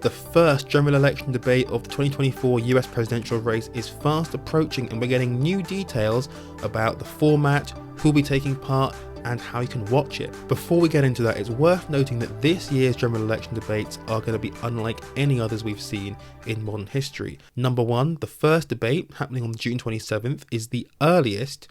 The first general election debate of the 2024 US presidential race is fast approaching, and we're getting new details about the format, who'll be taking part, and how you can watch it. Before we get into that, it's worth noting that this year's general election debates are going to be unlike any others we've seen in modern history. Number one, the first debate, happening on June 27th, is the earliest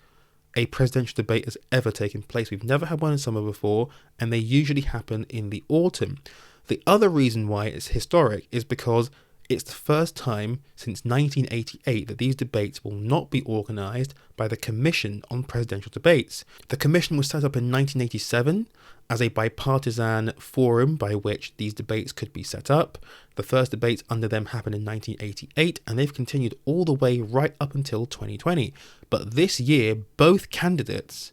a presidential debate has ever taken place. We've never had one in summer before, and they usually happen in the autumn. The other reason why it's historic is because it's the first time since 1988 that these debates will not be organised by the Commission on Presidential Debates. The Commission was set up in 1987 as a bipartisan forum by which these debates could be set up. The first debates under them happened in 1988, and they've continued all the way right up until 2020. But this year, both candidates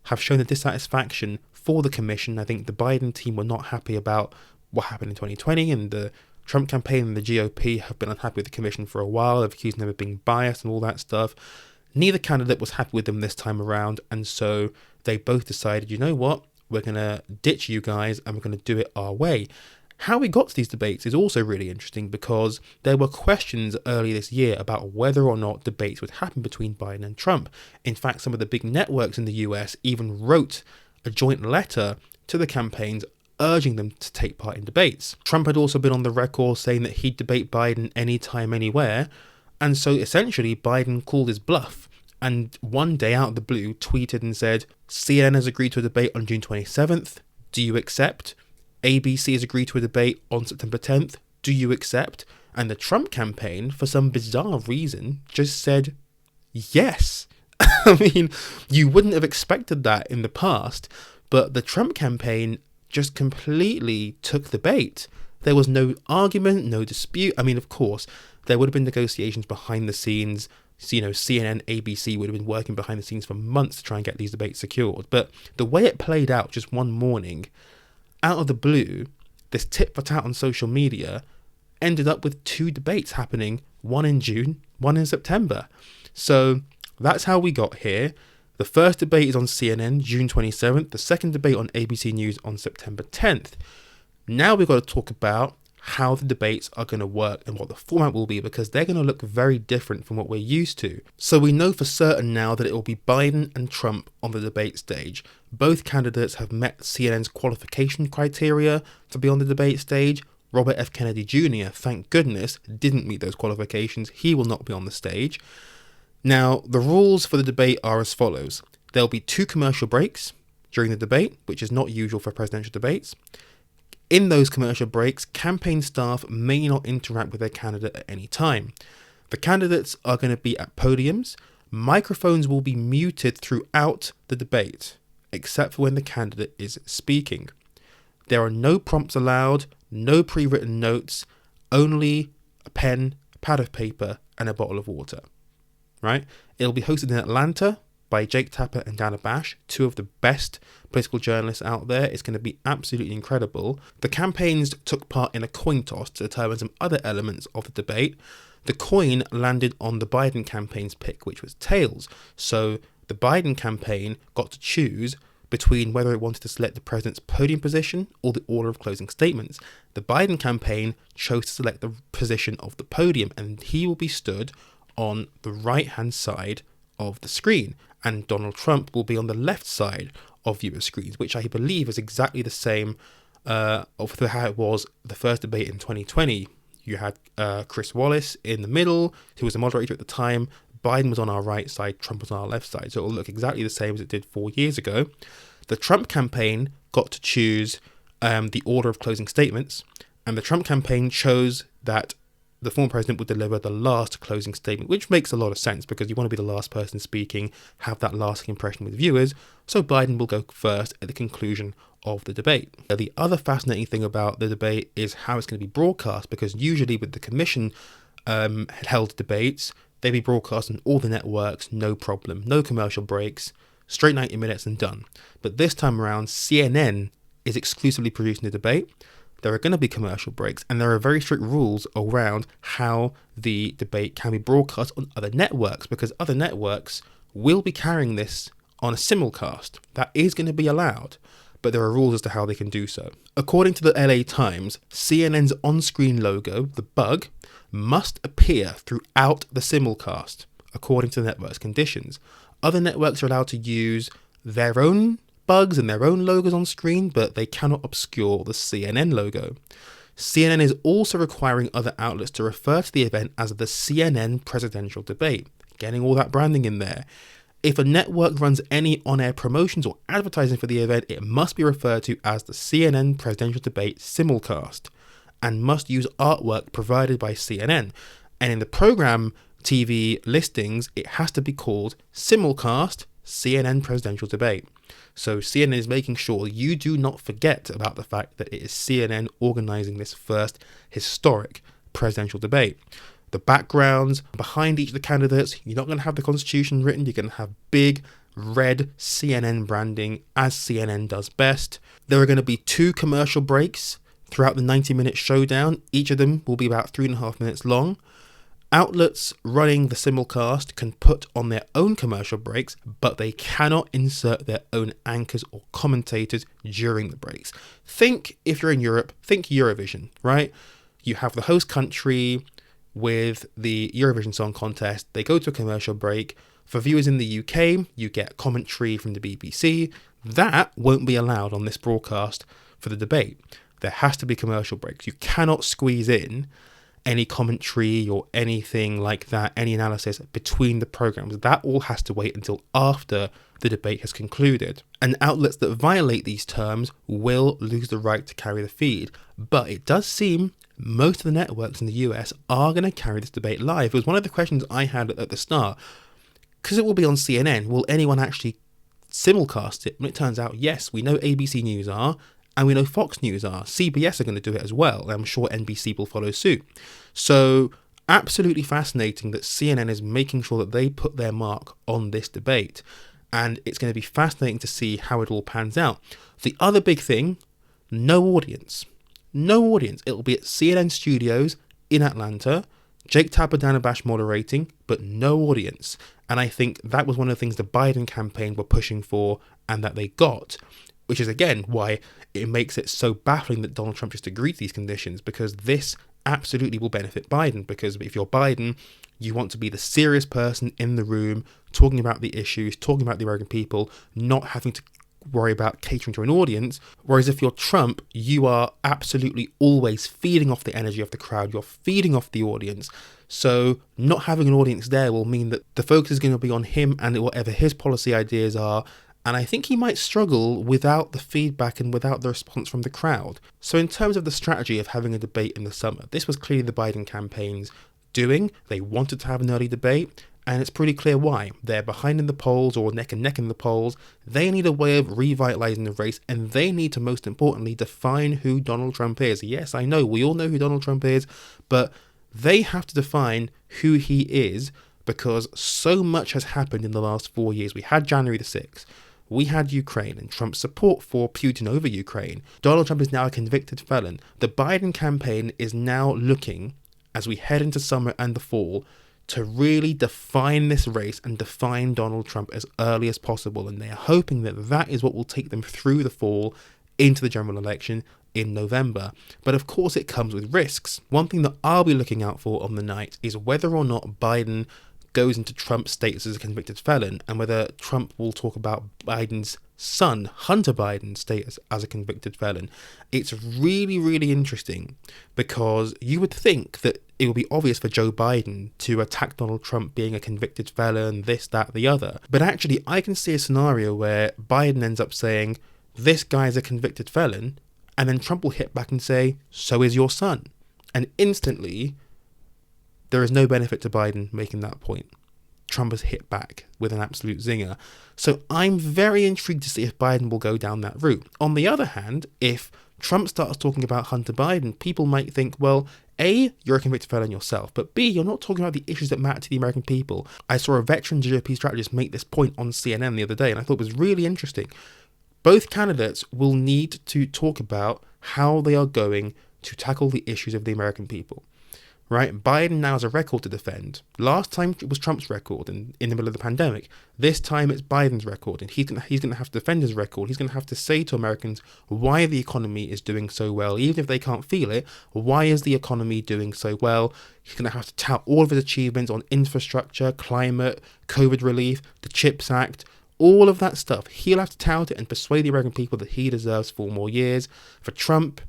have shown a dissatisfaction for the Commission. I think the Biden team were not happy about what happened in 2020, and the Trump campaign and the GOP have been unhappy with the Commission for a while. They've accused them of being biased and all that stuff. Neither candidate was happy with them this time around, and so they both decided, you know what, we're going to ditch you guys and we're going to do it our way. How we got to these debates is also really interesting because there were questions early this year about whether or not debates would happen between Biden and Trump. In fact, some of the big networks in the US even wrote a joint letter to the campaigns urging them to take part in debates. Trump had also been on the record saying that he'd debate Biden anytime, anywhere, and so essentially Biden called his bluff and one day out of the blue tweeted and said, CNN has agreed to a debate on June 27th, do you accept? ABC has agreed to a debate on September 10th, do you accept? And the Trump campaign, for some bizarre reason, just said yes. I mean, you wouldn't have expected that in the past, but the Trump campaign just completely took the bait. There was no argument, no dispute. I mean, of course, there would have been negotiations behind the scenes. So, you know, CNN, ABC would have been working behind the scenes for months to try and get these debates secured. But the way it played out just one morning, out of the blue, this tit for tat on social media ended up with two debates happening, one in June, one in September. So that's how we got here. The first debate is on CNN, June 27th. The second debate on ABC News on September 10th. Now we've got to talk about how the debates are going to work and what the format will be, because they're going to look very different from what we're used to. So we know for certain now that it will be Biden and Trump on the debate stage. Both candidates have met CNN's qualification criteria to be on the debate stage. Robert F. Kennedy Jr., thank goodness, didn't meet those qualifications. He will not be on the stage. Now, the rules for the debate are as follows. There'll be 2 commercial breaks during the debate, which is not usual for presidential debates. In those commercial breaks, campaign staff may not interact with their candidate at any time. The candidates are going to be at podiums. Microphones will be muted throughout the debate, except for when the candidate is speaking. There are no prompts allowed, no pre-written notes, only a pen, a pad of paper, and a bottle of water. Right? It'll be hosted in Atlanta by Jake Tapper and Dana Bash, 2 of the best political journalists out there. It's going to be absolutely incredible. The campaigns took part in a coin toss to determine some other elements of the debate. The coin landed on the Biden campaign's pick, which was tails. So the Biden campaign got to choose between whether it wanted to select the president's podium position or the order of closing statements. The Biden campaign chose to select the position of the podium, and he will be stood on the right-hand side of the screen, and Donald Trump will be on the left side of viewer screens, which I believe is exactly the same of how it was the first debate in 2020. You had Chris Wallace in the middle, who was the moderator at the time. Biden was on our right side, Trump was on our left side, so it will look exactly the same as it did 4 years ago. The Trump campaign got to choose the order of closing statements, and the Trump campaign chose that the former president would deliver the last closing statement, which makes a lot of sense because you want to be the last person speaking, have that lasting impression with viewers. So Biden will go first at the conclusion of the debate. Now, the other fascinating thing about the debate is how it's going to be broadcast, because usually with the commission held debates, they'd be broadcast on all the networks, no problem, no commercial breaks, straight 90 minutes and done. But this time around, CNN is exclusively producing the debate. There are going to be commercial breaks, and there are very strict rules around how the debate can be broadcast on other networks, because other networks will be carrying this on a simulcast. That is going to be allowed. but there are rules as to how they can do so. According to the LA Times, CNN's on-screen logo, the bug, must appear throughout the simulcast, according to the network's conditions. Other networks are allowed to use their own bugs and their own logos on screen, but they cannot obscure the CNN logo. CNN is also requiring other outlets to refer to the event as the CNN presidential debate, getting all that branding in there. If a network runs any on-air promotions or advertising for the event, it must be referred to as the CNN presidential debate simulcast and must use artwork provided by CNN. And in the program TV listings, it has to be called simulcast CNN presidential debate. So CNN is making sure you do not forget about the fact that it is CNN organizing this first historic presidential debate. The backgrounds behind each of the candidates, you're not going to have the Constitution written. You're going to have big red CNN branding, as CNN does best. There are going to be 2 commercial breaks throughout the 90-minute showdown. Each of them will be about 3.5 minutes long. Outlets running the simulcast can put on their own commercial breaks, but they cannot insert their own anchors or commentators during the breaks. Think, if you're in Europe, think Eurovision, right? You have the host country with the Eurovision Song Contest. They go to a commercial break. For viewers in the UK, you get commentary from the BBC. That won't be allowed on this broadcast for the debate. There has to be commercial breaks. You cannot squeeze in any commentary or anything like that, any analysis between the programs. That all has to wait until after the debate has concluded. And outlets that violate these terms will lose the right to carry the feed. But it does seem most of the networks in the US are going to carry this debate live. It was one of the questions I had at the start. Because it will be on CNN, will anyone actually simulcast it? And it turns out, yes, we know ABC News are, and we know Fox News are. CBS are going to do it as well. And I'm sure NBC will follow suit. So absolutely fascinating that CNN is making sure that they put their mark on this debate. And it's going to be fascinating to see how it all pans out. The other big thing, no audience. No audience. It'll be at CNN Studios in Atlanta. Jake Tapper-Danabash moderating, but no audience. And I think that was one of the things the Biden campaign were pushing for and that they got, which is, again, why it makes it so baffling that Donald Trump just agreed to these conditions, because this absolutely will benefit Biden. Because if you're Biden, you want to be the serious person in the room, talking about the issues, talking about the American people, not having to worry about catering to an audience. Whereas if you're Trump, you are absolutely always feeding off the energy of the crowd. You're feeding off the audience. So not having an audience there will mean that the focus is going to be on him and whatever his policy ideas are. And I think he might struggle without the feedback and without the response from the crowd. So in terms of the strategy of having a debate in the summer, this was clearly the Biden campaign's doing. They wanted to have an early debate, and it's pretty clear why. They're behind in the polls, or neck and neck in the polls. They need a way of revitalizing the race, and they need to, most importantly, define who Donald Trump is. Yes, I know, we all know who Donald Trump is, but they have to define who he is, because so much has happened in the last 4 years. We had January the 6th. We had Ukraine and Trump's support for Putin over Ukraine. Donald Trump is now a convicted felon. The Biden campaign is now looking, as we head into summer and the fall, to really define this race and define Donald Trump as early as possible. And they are hoping that that is what will take them through the fall into the general election in November. But of course it comes with risks. One thing that I'll be looking out for on the night is whether or not Biden goes into Trump's status as a convicted felon, and whether Trump will talk about Biden's son, Hunter Biden's status as a convicted felon. It's really, really interesting, because you would think that it would be obvious for Joe Biden to attack Donald Trump being a convicted felon, this, that, the other. But actually, I can see a scenario where Biden ends up saying, this guy's a convicted felon, and then Trump will hit back and say, so is your son. And instantly, there is no benefit to Biden making that point. Trump has hit back with an absolute zinger. So I'm very intrigued to see if Biden will go down that route. On the other hand, if Trump starts talking about Hunter Biden, people might think, well, A, you're a convicted felon yourself, but B, you're not talking about the issues that matter to the American people. I saw a veteran GOP strategist make this point on CNN the other day, and I thought it was really interesting. Both candidates will need to talk about how they are going to tackle the issues of the American people. right? Biden now has a record to defend. Last time it was Trump's record in the middle of the pandemic. This time it's Biden's record, and he's gonna have to defend his record. He's gonna have to say to Americans why the economy is doing so well, even if they can't feel it. Why is the economy doing so well? He's gonna have to tout all of his achievements on infrastructure, climate, COVID relief, the CHIPS Act, all of that stuff. He'll have to tout it and persuade the American people that he deserves 4 more years. For Trump,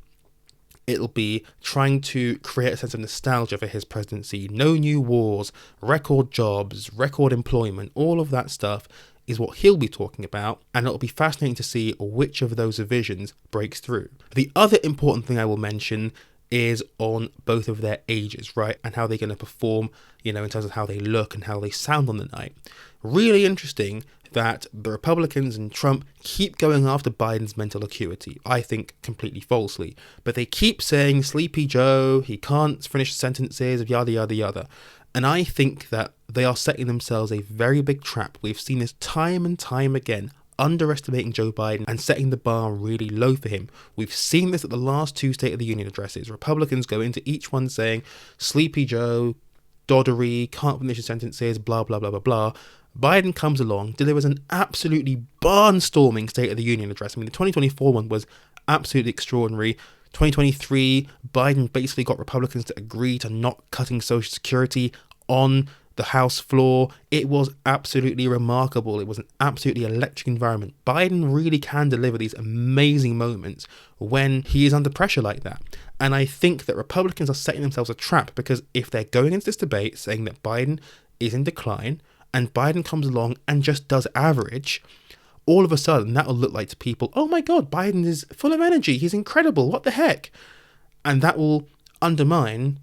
it'll be trying to create a sense of nostalgia for his presidency. No new wars, record jobs, record employment, all of that stuff is what he'll be talking about, and it'll be fascinating to see which of those visions breaks through. The other important thing I will mention is on both of their ages, right? And how they're going to perform, in terms of how they look and how they sound on the night. Really interesting that the Republicans and Trump keep going after Biden's mental acuity. I think completely falsely. But they keep saying Sleepy Joe, he can't finish sentences, yada, yada, yada. And I think that they are setting themselves a very big trap. We've seen this time and time again, underestimating Joe Biden and setting the bar really low for him. We've seen this at the last 2 State of the Union addresses. Republicans go into each one saying, Sleepy Joe, doddery, can't finish his sentences, blah, blah, blah, blah, blah. Biden comes along, delivers an absolutely barnstorming State of the Union address. I mean, the 2024 one was absolutely extraordinary. 2023, Biden basically got Republicans to agree to not cutting Social Security on the House floor. It was absolutely remarkable. It was an absolutely electric environment. Biden really can deliver these amazing moments when he is under pressure like that. And I think that Republicans are setting themselves a trap, because if they're going into this debate saying that Biden is in decline, and Biden comes along and just does average, all of a sudden that will look like to people, oh my God, Biden is full of energy, he's incredible, what the heck? And that will undermine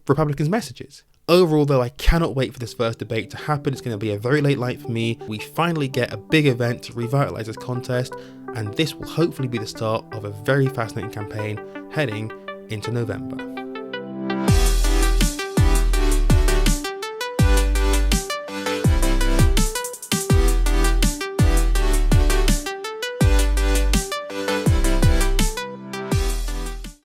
Republicans' messages. Overall, though, I cannot wait for this first debate to happen. It's going to be a very late night for me. We finally get a big event to revitalise this contest, and this will hopefully be the start of a very fascinating campaign heading into November.